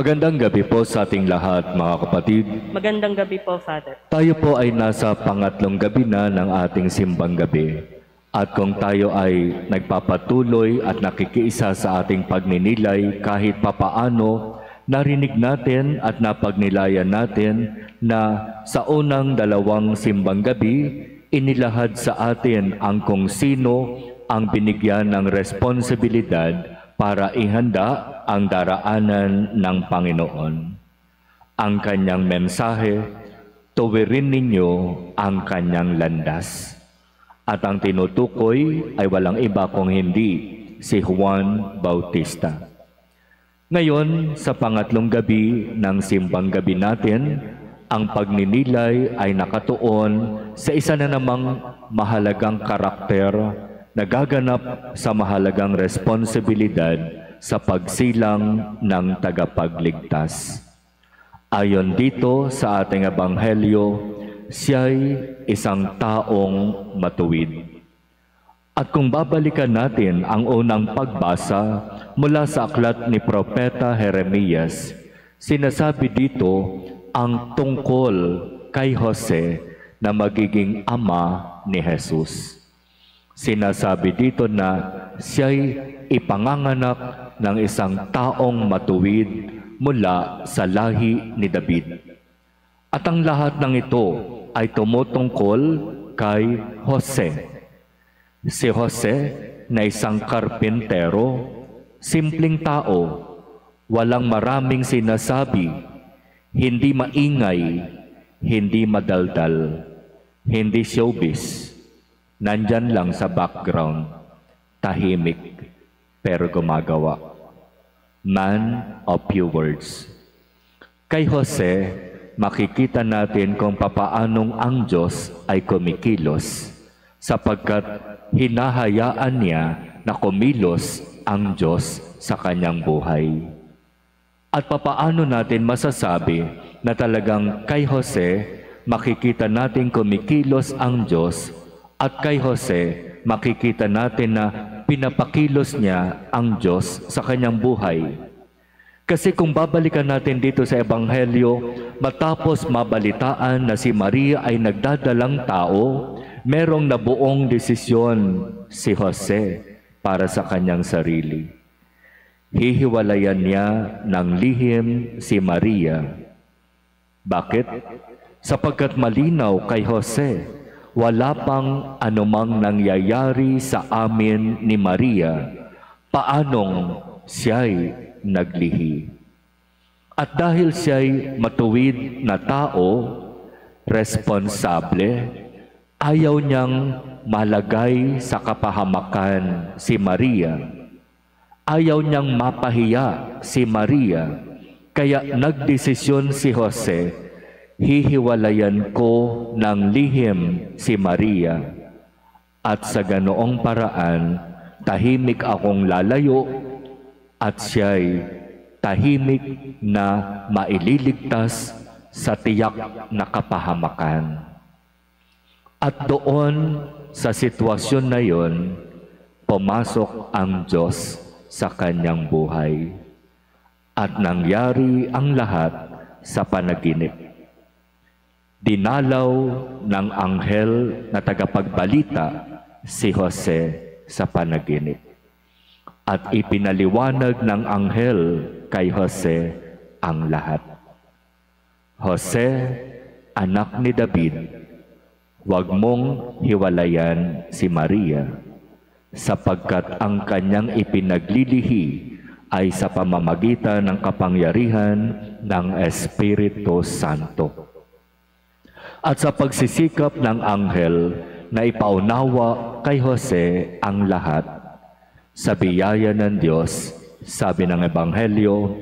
Magandang gabi po sa ating lahat, mga kapatid. Magandang gabi po, Father. Tayo po ay nasa pangatlong gabi na ng ating simbang gabi. At kung tayo ay nagpapatuloy at nakikiisa sa ating pagninilay kahit papaano, narinig natin at napagnilayan natin na sa unang dalawang simbang gabi, inilahad sa atin ang kung sino ang binigyan ng responsibilidad para ihanda ang daraanan ng Panginoon. Ang kanyang mensahe, tuwirin ninyo ang kanyang landas. At ang tinutukoy ay walang iba kung hindi si Juan Bautista. Ngayon, sa pangatlong gabi ng simbang gabi natin, ang pagninilay ay nakatuon sa isa na namang mahalagang karakter na gaganap sa mahalagang responsibilidad sa pagsilang ng tagapagligtas. Ayon dito sa ating ebanghelyo, siya'y isang taong matuwid. At kung babalikan natin ang unang pagbasa mula sa aklat ni Propeta Jeremias, sinasabi dito ang tungkol kay Jose na magiging ama ni Jesus. Sinasabi dito na siya'y ipanganganak ng isang taong matuwid mula sa lahi ni David. At ang lahat ng ito ay tumutungkol kay Jose. Si Jose na isang karpintero, simpleng tao, walang maraming sinasabi, hindi maingay, hindi madaldal, hindi showbiz. Nandyan lang sa background, tahimik, pero gumagawa. Man of few words. Kay Jose, makikita natin kung papaanong ang Diyos ay kumikilos, sapagkat hinahayaan niya na kumilos ang Diyos sa kanyang buhay. At papaano natin masasabi na talagang kay Jose, makikita natin kumikilos ang Diyos, at kay Jose, makikita natin na pinapakilos niya ang Diyos sa kanyang buhay. Kasi kung babalikan natin dito sa Ebanghelyo, matapos mabalitaan na si Maria ay nagdadalang tao, merong nabuong desisyon si Jose para sa kanyang sarili. Hihiwalayan niya ng lihim si Maria. Bakit? Sapagkat malinaw kay Jose, wala pang anumang nangyayari sa amin ni Maria, paanong siya'y naglihi. At dahil siya'y matuwid na tao, responsable, ayaw niyang malagay sa kapahamakan si Maria. Ayaw niyang mapahiya si Maria, kaya nagdesisyon si Jose, hihiwalayan ko ng lihim si Maria, at sa ganoong paraan, tahimik akong lalayo at siya'y tahimik na maililigtas sa tiyak na kapahamakan. At doon sa sitwasyon na yon, pumasok ang Diyos sa kanyang buhay. At nangyari ang lahat sa panaginip. Dinalaw ng anghel na tagapagbalita si Jose sa panaginip. At ipinaliwanag ng anghel kay Jose ang lahat. Jose, anak ni David, huwag mong hiwalayan si Maria, sapagkat ang kanyang ipinaglilihi ay sa pamamagitan ng kapangyarihan ng Espiritu Santo. At sa pagsisikap ng anghel na ipaunawa kay Jose ang lahat, sa biyaya ng Diyos, sabi ng Ebanghelyo,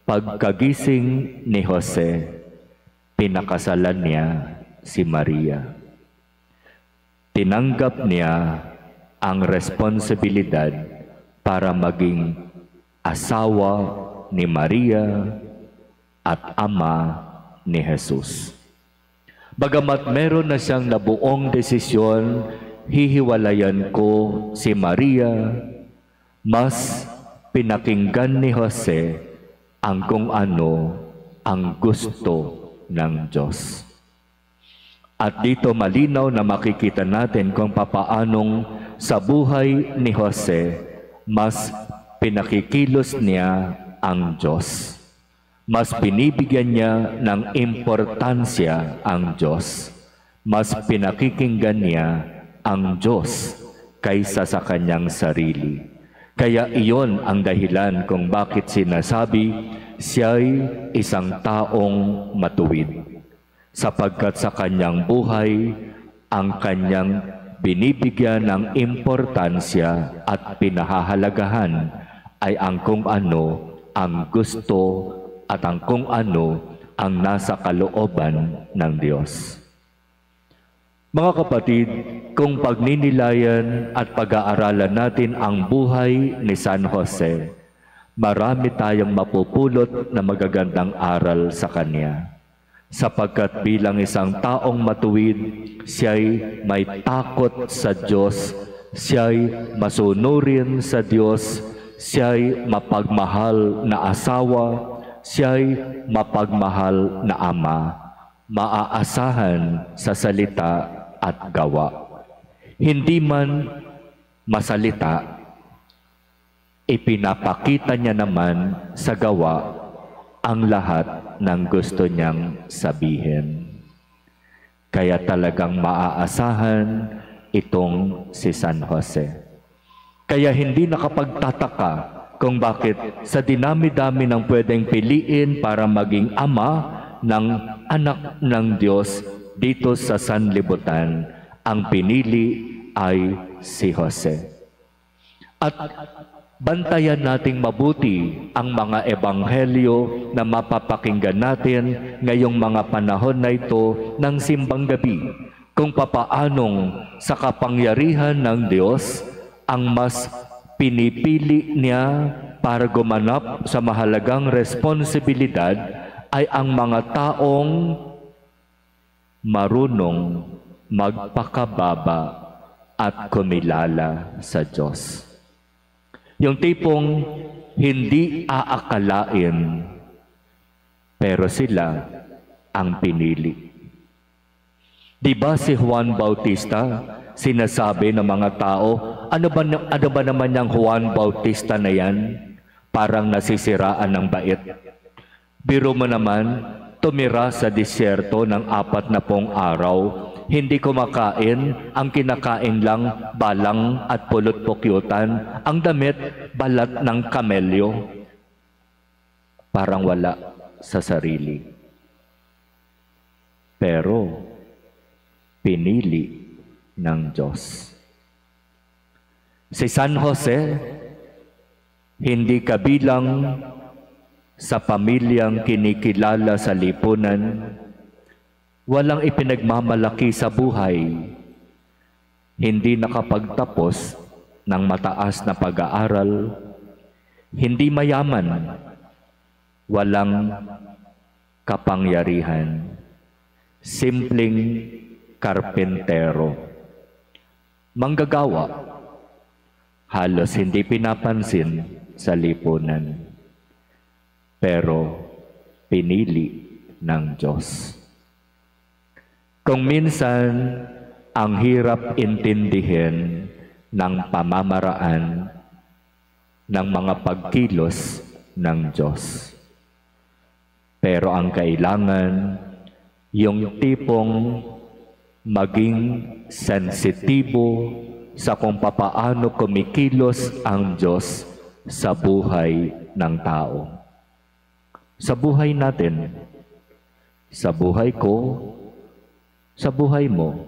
pagkagising ni Jose, pinakasalan niya si Maria. Tinanggap niya ang responsibilidad para maging asawa ni Maria at ama ni Jesus. Bagamat meron na siyang nabuong desisyon, hihiwalayan ko si Maria, mas pinakinggan ni Jose ang kung ano ang gusto ng Diyos. At dito malinaw na makikita natin kung papaanong sa buhay ni Jose, mas pinakikilos niya ang Diyos. Mas binibigyan niya ng importansya ang Diyos. Mas pinakikinggan niya ang Diyos kaysa sa kanyang sarili. Kaya iyon ang dahilan kung bakit sinasabi siya'y isang taong matuwid. Sapagkat sa kanyang buhay, ang kanyang binibigyan ng importansya at pinahahalagahan ay ang kung ano ang gusto at ang kung ano ang nasa kalooban ng Diyos. Mga kapatid, kung pagninilayan at pag-aaralan natin ang buhay ni San Jose, marami tayong mapupulot na magagandang aral sa kanya. Sapagkat bilang isang taong matuwid, siya'y may takot sa Diyos, siya'y masunurin sa Diyos, siya'y mapagmahal na asawa, siya'y mapagmahal na ama, maaasahan sa salita at gawa. Hindi man masalita, ipinapakita niya naman sa gawa ang lahat ng gusto niyang sabihin. Kaya talagang maaasahan itong si San Jose. Kaya hindi nakapagtataka kung bakit sa dinami-dami ng pwedeng piliin para maging ama ng anak ng Diyos dito sa sanlibutan, ang pinili ay si Jose. At bantayan nating mabuti ang mga ebanghelyo na mapapakinggan natin ngayong mga panahon na ito ng simbang gabi, kung papaanong sa kapangyarihan ng Diyos ang mas pinipili niya para gumanap sa mahalagang responsibilidad ay ang mga taong marunong magpakababa at kumilala sa Diyos. Yung tipong hindi aakalain, pero sila ang pinili. Di ba si Juan Bautista, sinasabi ng mga tao, ano ba naman yung Juan Bautista na yan? Parang nasisiraan ng bait. Biro mo naman, tumira sa disyerto ng 40 araw, hindi kumakain, ang kinakain lang balang at pulot-pukyutan, ang damit balat ng kamelyo. Parang wala sa sarili. Pero pinili ng Diyos. Si San Jose, hindi kabilang sa pamilyang kinikilala sa lipunan, walang ipinagmamalaki sa buhay, hindi nakapagtapos ng mataas na pag-aaral, hindi mayaman, walang kapangyarihan, simpleng karpentero, manggagawa, halos hindi pinapansin sa lipunan, pero pinili ng Diyos. Kung minsan ang hirap intindihin ng pamamaraan ng mga pagkilos ng Diyos. Pero ang kailangan, yung tipong maging sensitibo sa kung papaano kumikilos ang Diyos sa buhay ng tao. Sa buhay natin, sa buhay ko, sa buhay mo.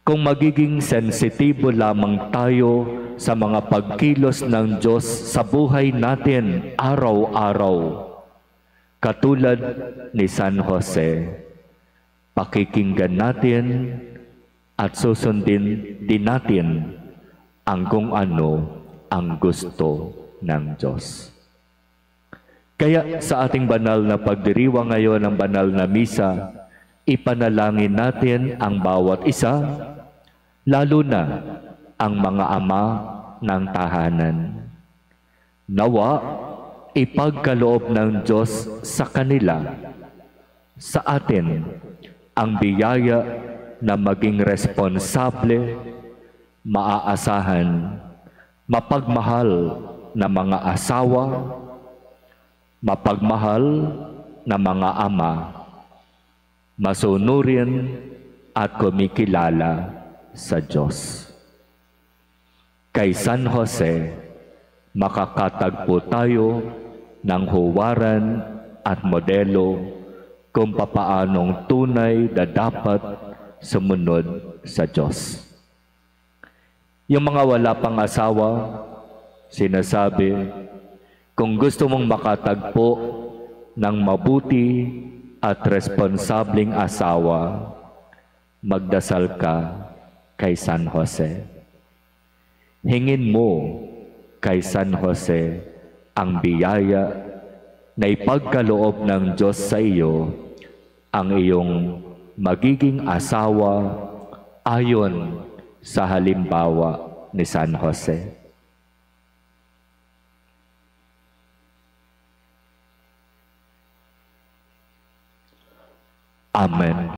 Kung magiging sensitibo lamang tayo sa mga pagkilos ng Diyos sa buhay natin araw-araw, katulad ni San Jose, pakikinggan natin at susundin din natin ang kung ano ang gusto ng Diyos. Kaya sa ating banal na pagdiriwang ngayon ng banal na misa, ipanalangin natin ang bawat isa, lalo na ang mga ama ng tahanan. Nawa, ipagkaloob ng Diyos sa kanila. Sa atin, ang biyaya na maging responsable, maaasahan, mapagmahal na mga asawa, mapagmahal na mga ama, masunurin at kumikilala sa Diyos. Kay San Jose, makakatagpo tayo ng huwaran at modelo kung papaanong tunay na dapat sumunod sa Diyos. Yung mga wala pang asawa, sinasabi, kung gusto mong makatagpo ng mabuti at responsableng asawa, magdasal ka kay San Jose. Hingin mo kay San Jose ang biyaya na ipagkaloob ng Diyos sa iyo ang iyong magiging asawa ayon sa halimbawa ni San Jose. Amen.